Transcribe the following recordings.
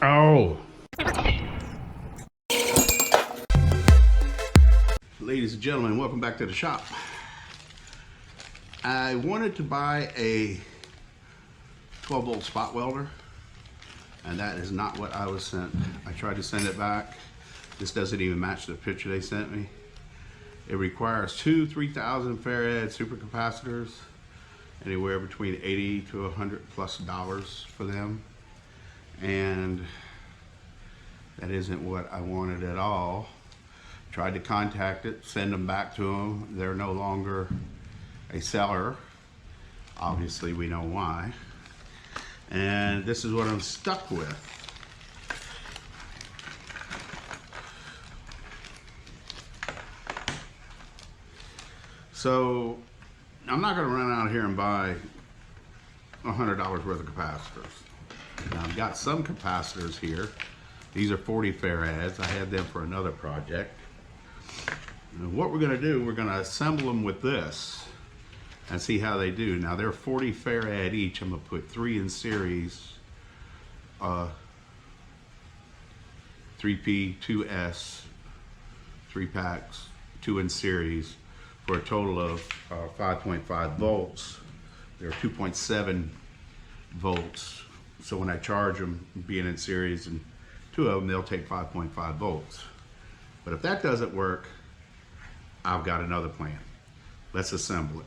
Oh! Ladies and gentlemen, welcome back to the shop. I wanted to buy a 12-volt spot welder, and that is not what I was sent. I tried to send it back. This doesn't even match the picture they sent me. It requires two 3,000 farad supercapacitors, anywhere between $80 to $100+ for them. And that isn't what I wanted at all. Tried to contact it, send them back to them. They're no longer a seller. Obviously, we know why. And this is what I'm stuck with. So I'm not going to run out here and buy $100 worth of capacitors. Now, I've got some capacitors here. These are 40 farads. I had them for another project. And what we're going to do, we're going to assemble them with this and see how they do. Now, they're 40 farad each. I'm going to put 3 in series, 3P, 2S, 3 packs, 2 in series, for a total of 5.5 volts. They're 2.7 volts. So when I charge them, being in series, and 2 of them, they'll take 5.5 volts. But if that doesn't work, I've got another plan. Let's assemble it.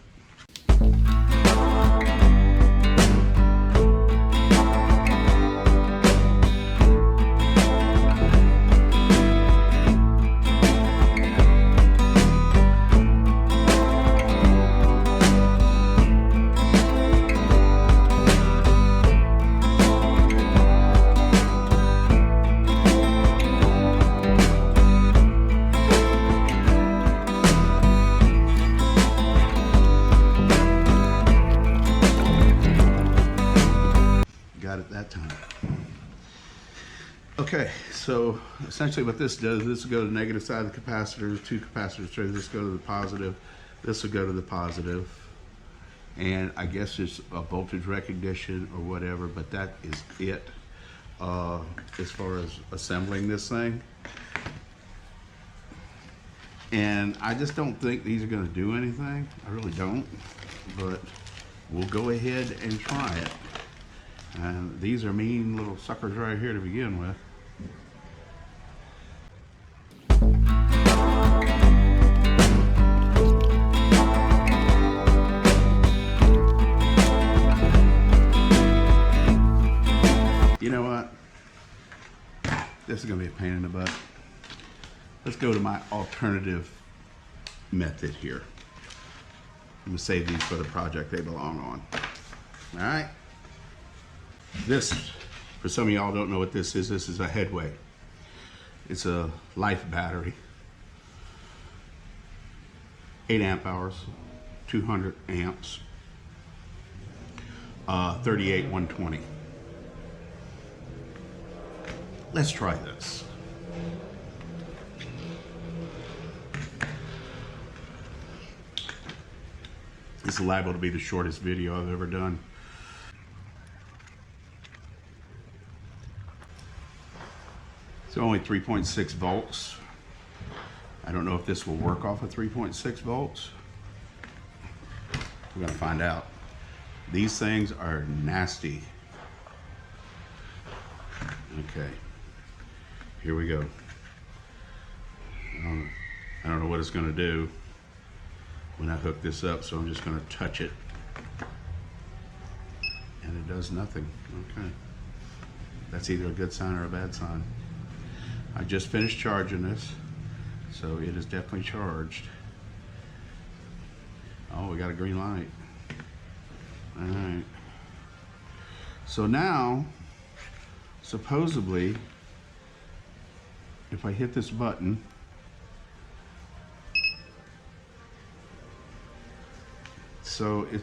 Okay, so essentially what this does, this will go to the negative side of the capacitors, 2 capacitors, this will go to the positive, this will go to the positive, and I guess it's a voltage recognition or whatever, but that is it as far as assembling this thing. And I just don't think these are going to do anything. I really don't, but we'll go ahead and try it. And these are mean little suckers right here to begin with. You know what? This is going to be a pain in the butt. Let's go to my alternative method here. I'm going to save these for the project they belong on. All right? This, for some of y'all don't know what this is a headway. It's a life battery. 8 amp hours, 200 amps, 38 120. Let's try this. This is liable to be the shortest video I've ever done. It's only 3.6 volts. I don't know if this will work off of 3.6 volts. We're gonna find out. These things are nasty. Okay, here we go. I don't know what it's gonna do when I hook this up, so I'm just gonna touch it. And it does nothing. Okay. That's either a good sign or a bad sign. I just finished charging this, so it is definitely charged. Oh, we got a green light. All right. So now, supposedly, if I hit this button, so it,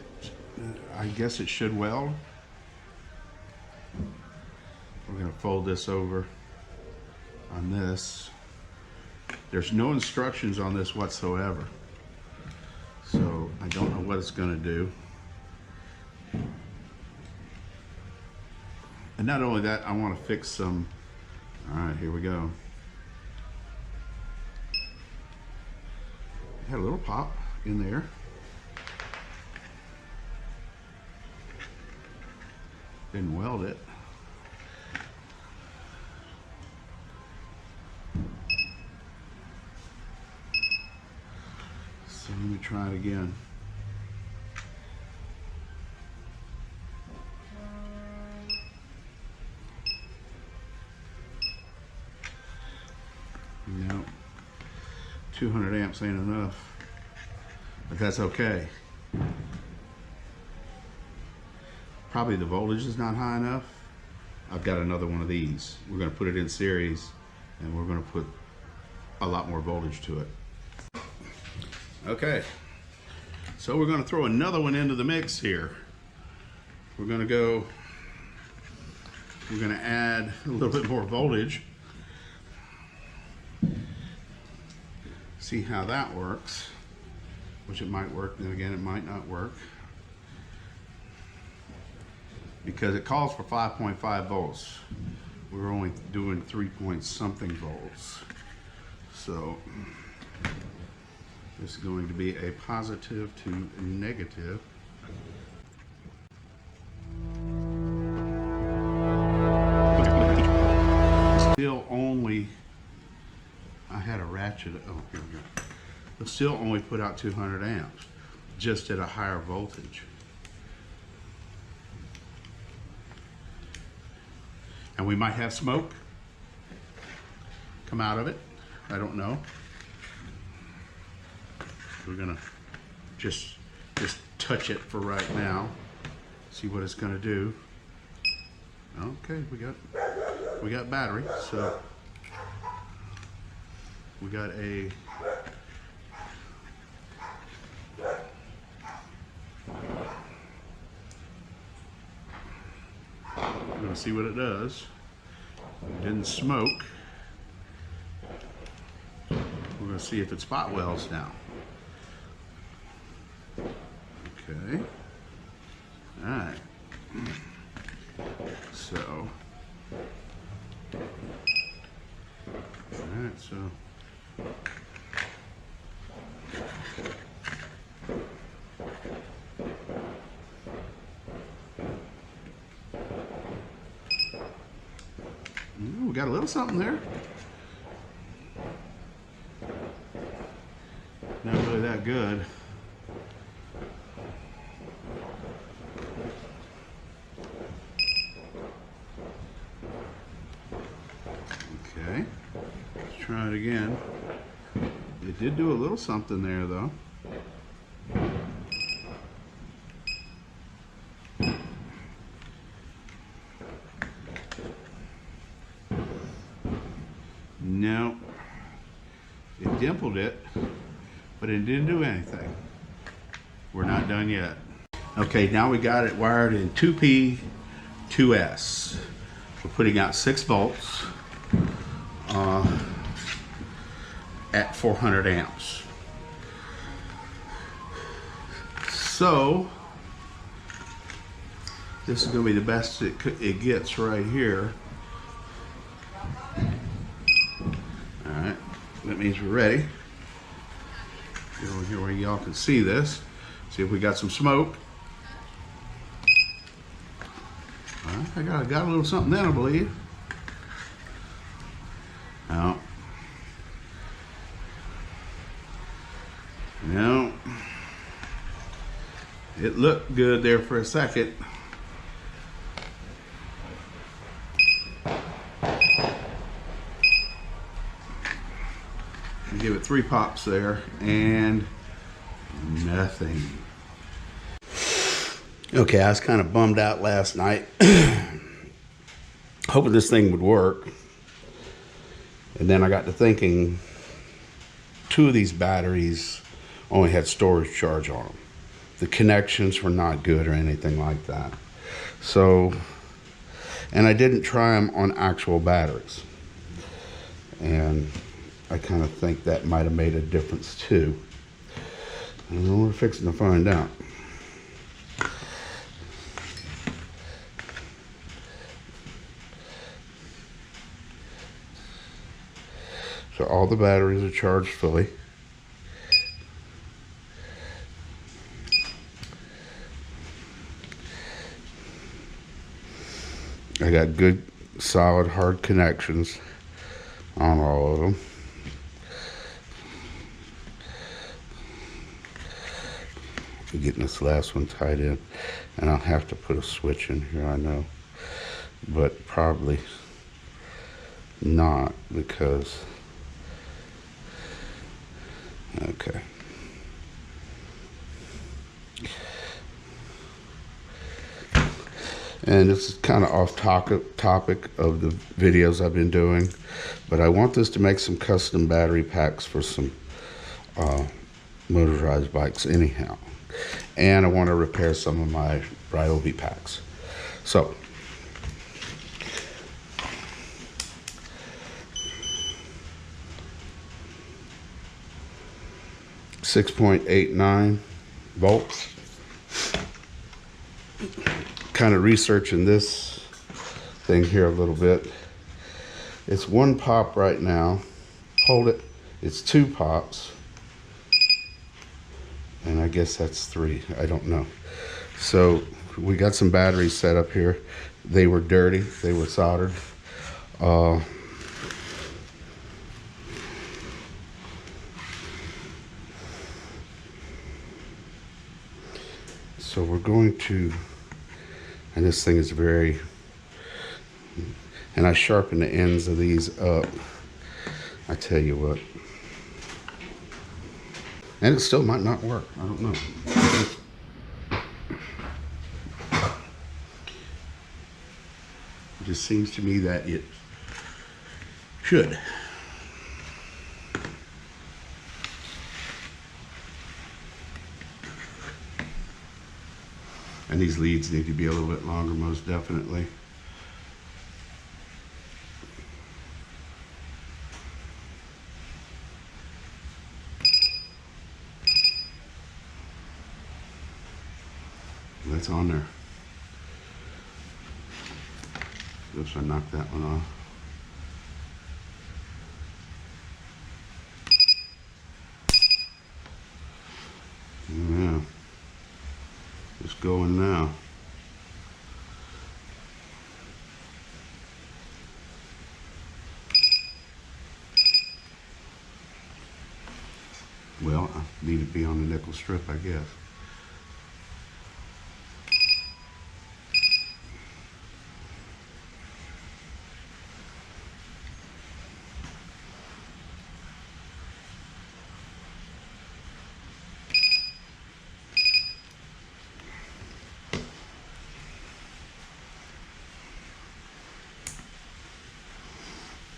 I guess it should weld. We're gonna fold this over on this. There's no instructions on this whatsoever, so I don't know what it's gonna do. And not only that, I want to fix some. All right, here we go. Had a little pop in there. Didn't weld it. So let me try it again. No, 200 amps ain't enough, but that's okay. Probably the voltage is not high enough. I've got another one of these. We're going to put it in series, and we're going to put a lot more voltage to it. Okay, so we're going to throw another one into the mix here. We're going to add a little bit more voltage. See how that works, which it might work, then again it might not work, because it calls for 5.5 volts. We're only doing 3 point something volts. So this is going to be a positive to negative. Still only, I had a ratchet, oh here we go. But still only put out 200 amps, just at a higher voltage. And we might have smoke come out of it, I don't know. We're gonna just touch it for right now, see what it's gonna do. Okay, we got battery, so we got a we're gonna see what it does. It didn't smoke. We're gonna see if it spot welds now. Okay. All right. So. All right. So. We got a little something there. Not really that good. Okay, let's try it again. It did do a little something there though. No, it dimpled it, but it didn't do anything. We're not done yet. Okay, now we got it wired in 2P, 2S. We're putting out 6 volts at 400 amps. So this is going to be the best it gets right here. Alright, that means we're ready. Get over here where y'all can see this. See if we got some smoke. Alright, I got a little something there, I believe. No. No. It looked good there for a second. Give it 3 pops there and nothing. Okay, I was kind of bummed out last night, hoping this thing would work. And then I got to thinking, 2 of these batteries only had storage charge on them. The connections were not good or anything like that. So, and I didn't try them on actual batteries. And I kind of think that might have made a difference too. And we're fixing to find out. all the batteries are charged fully. I got good, solid, hard connections on all of them. I'm getting this last one tied in, and I'll have to put a switch in here, I know, but probably not, because okay. And this is kind of off topic of the videos I've been doing, but I want this to make some custom battery packs for some motorized bikes anyhow. And I want to repair some of my Ryobi packs. So, .89 volts. Kind of researching this thing here a little bit. It's one pop right now. Hold it. It's two pops. And I guess that's three. I don't know. So we got some batteries set up here. They were dirty. They were soldered. So we're going to, and this thing is very, and I sharpen the ends of these up. I tell you what. And it still might not work. I don't know. It just seems to me that it should. And these leads need to be a little bit longer, most definitely. That's on there. Oops, I knocked that one off. Yeah. It's going now. Well, I need to be on the nickel strip, I guess.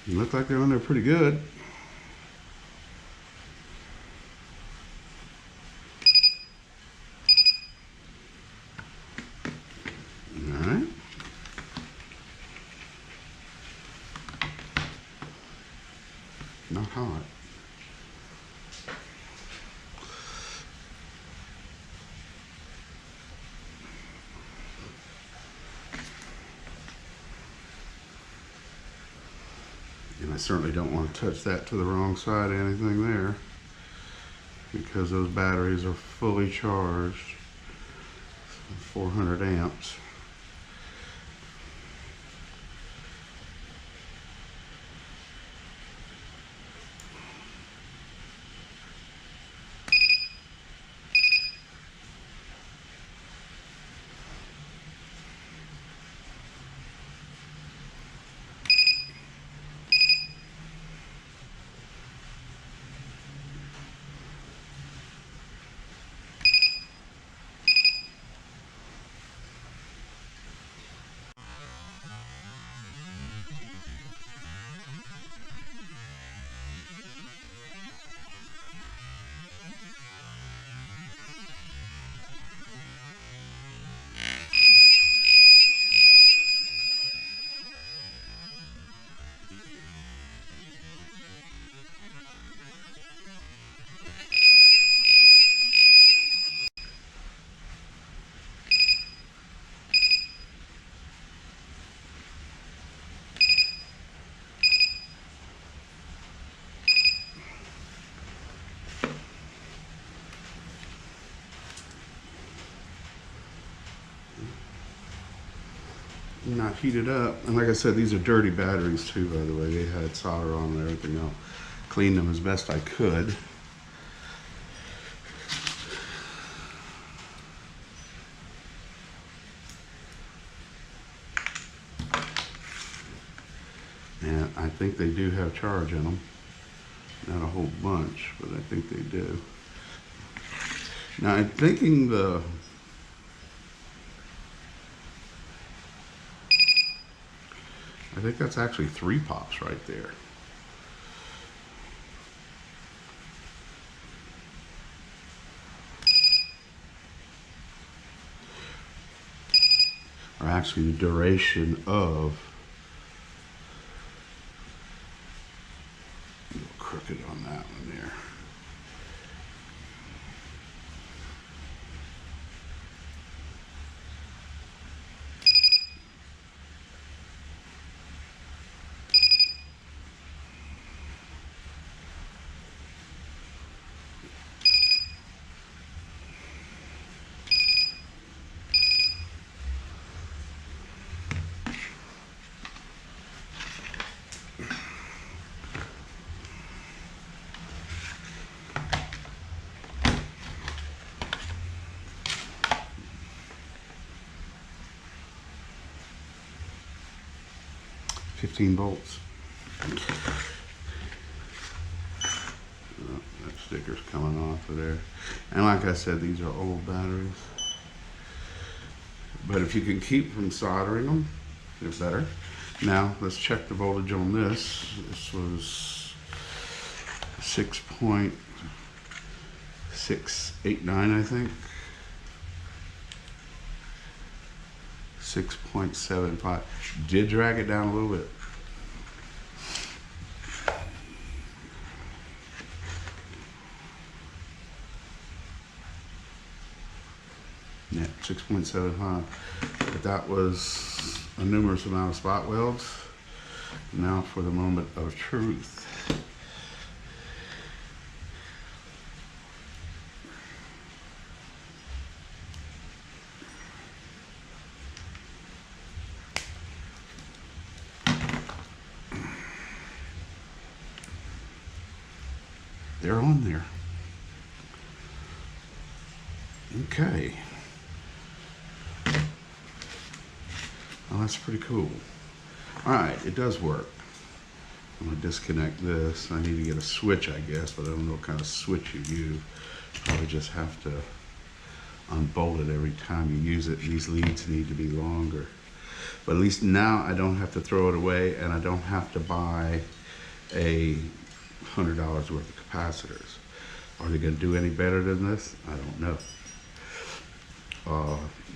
They look like they're on there pretty good. All right. Not hot. And I certainly don't want to touch that to the wrong side of anything there, because those batteries are fully charged, 400 amps. not heated up. And like I said, these are dirty batteries too, by the way. They had solder on and everything else. Cleaned them as best I could. And I think they do have charge in them. Not a whole bunch, but I think they do. Now I'm thinking I think that's actually 3 pops right there. Or actually the duration of, a little crooked on that one there. $15 volts. Oh, that sticker's coming off of there. And like I said, these are old batteries. But if you can keep from soldering them, they're better. Now, let's check the voltage on this. This was 6.689, I think. 6.75. Did drag it down a little bit. Yeah, 6.75. But that was a numerous amount of spot welds. Now for the moment of truth. They're on there. Okay. Well, that's pretty cool. All right, it does work. I'm gonna disconnect this. I need to get a switch, I guess, but I don't know what kind of switch you use. Probably just have to unbolt it every time you use it. These leads need to be longer. But at least now I don't have to throw it away, and I don't have to buy a $100 worth of capacitors. Are they going to do any better than this? I don't know.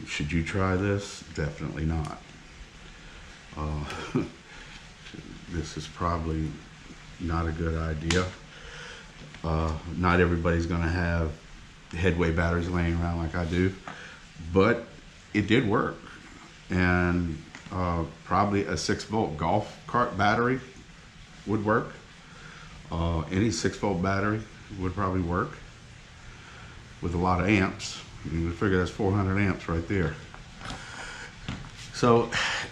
Should you try this? Definitely not. This is probably not a good idea. Not everybody's going to have headway batteries laying around like I do, but it did work. And probably a 6-volt golf cart battery would work. Any 6-volt battery would probably work with a lot of amps. You would figure that's 400 amps right there. So,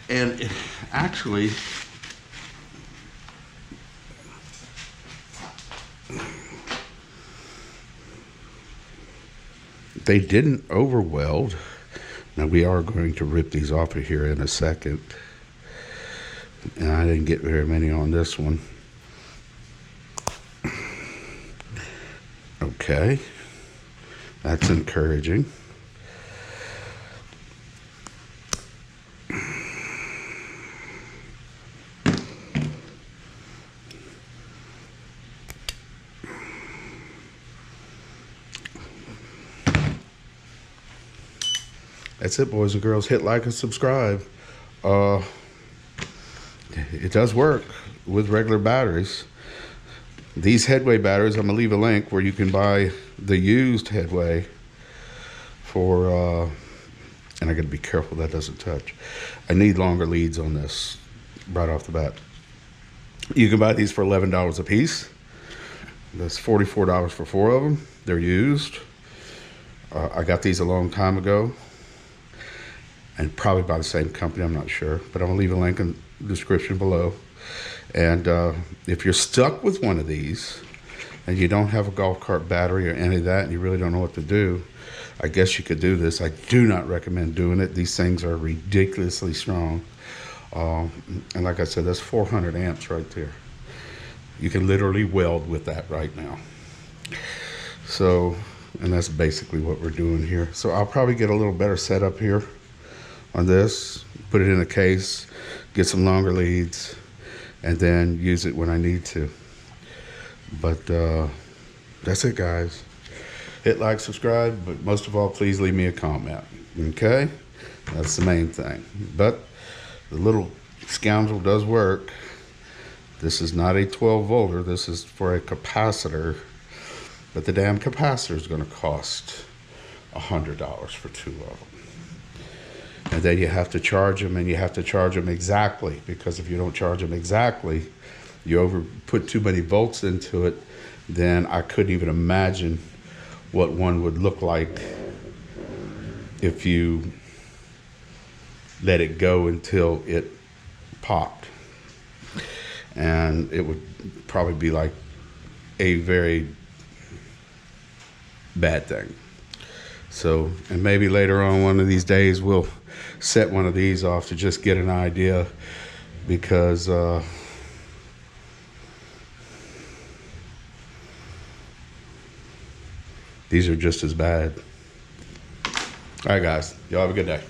and actually, they didn't over weld. Now we are going to rip these off of here in a second. And I didn't get very many on this one. Okay, that's encouraging. That's it, boys and girls. Hit like and subscribe. It does work with regular batteries. These headway batteries, I'm gonna leave a link where you can buy the used headway for, and I gotta be careful that doesn't touch. I need longer leads on this right off the bat. You can buy these for $11 a piece. That's $44 for 4 of them. They're used. I got these a long time ago. and probably by the same company, I'm not sure, but I'm gonna leave a link in the description below. And if you're stuck with one of these and you don't have a golf cart battery or any of that, and you really don't know what to do, I guess you could do this. I do not recommend doing it. These things are ridiculously strong. And like I said, that's 400 amps right there. You can literally weld with that right now. So, and that's basically what we're doing here. So I'll probably get a little better setup here on this, put it in a case, get some longer leads, and then use it when I need to. But that's it, guys. Hit like, subscribe, but most of all, please leave me a comment, okay? That's the main thing. But the little scoundrel does work. This is not a 12 volter, this is for a capacitor, but the damn capacitor is gonna cost $100 for 2 of them. And then you have to charge them, and you have to charge them exactly, because if you don't charge them exactly, you put too many volts into it, then I couldn't even imagine what one would look like if you let it go until it popped. And it would probably be like a very bad thing. So, and maybe later on one of these days we'll set one of these off to just get an idea, because these are just as bad. All right, guys, y'all have a good day.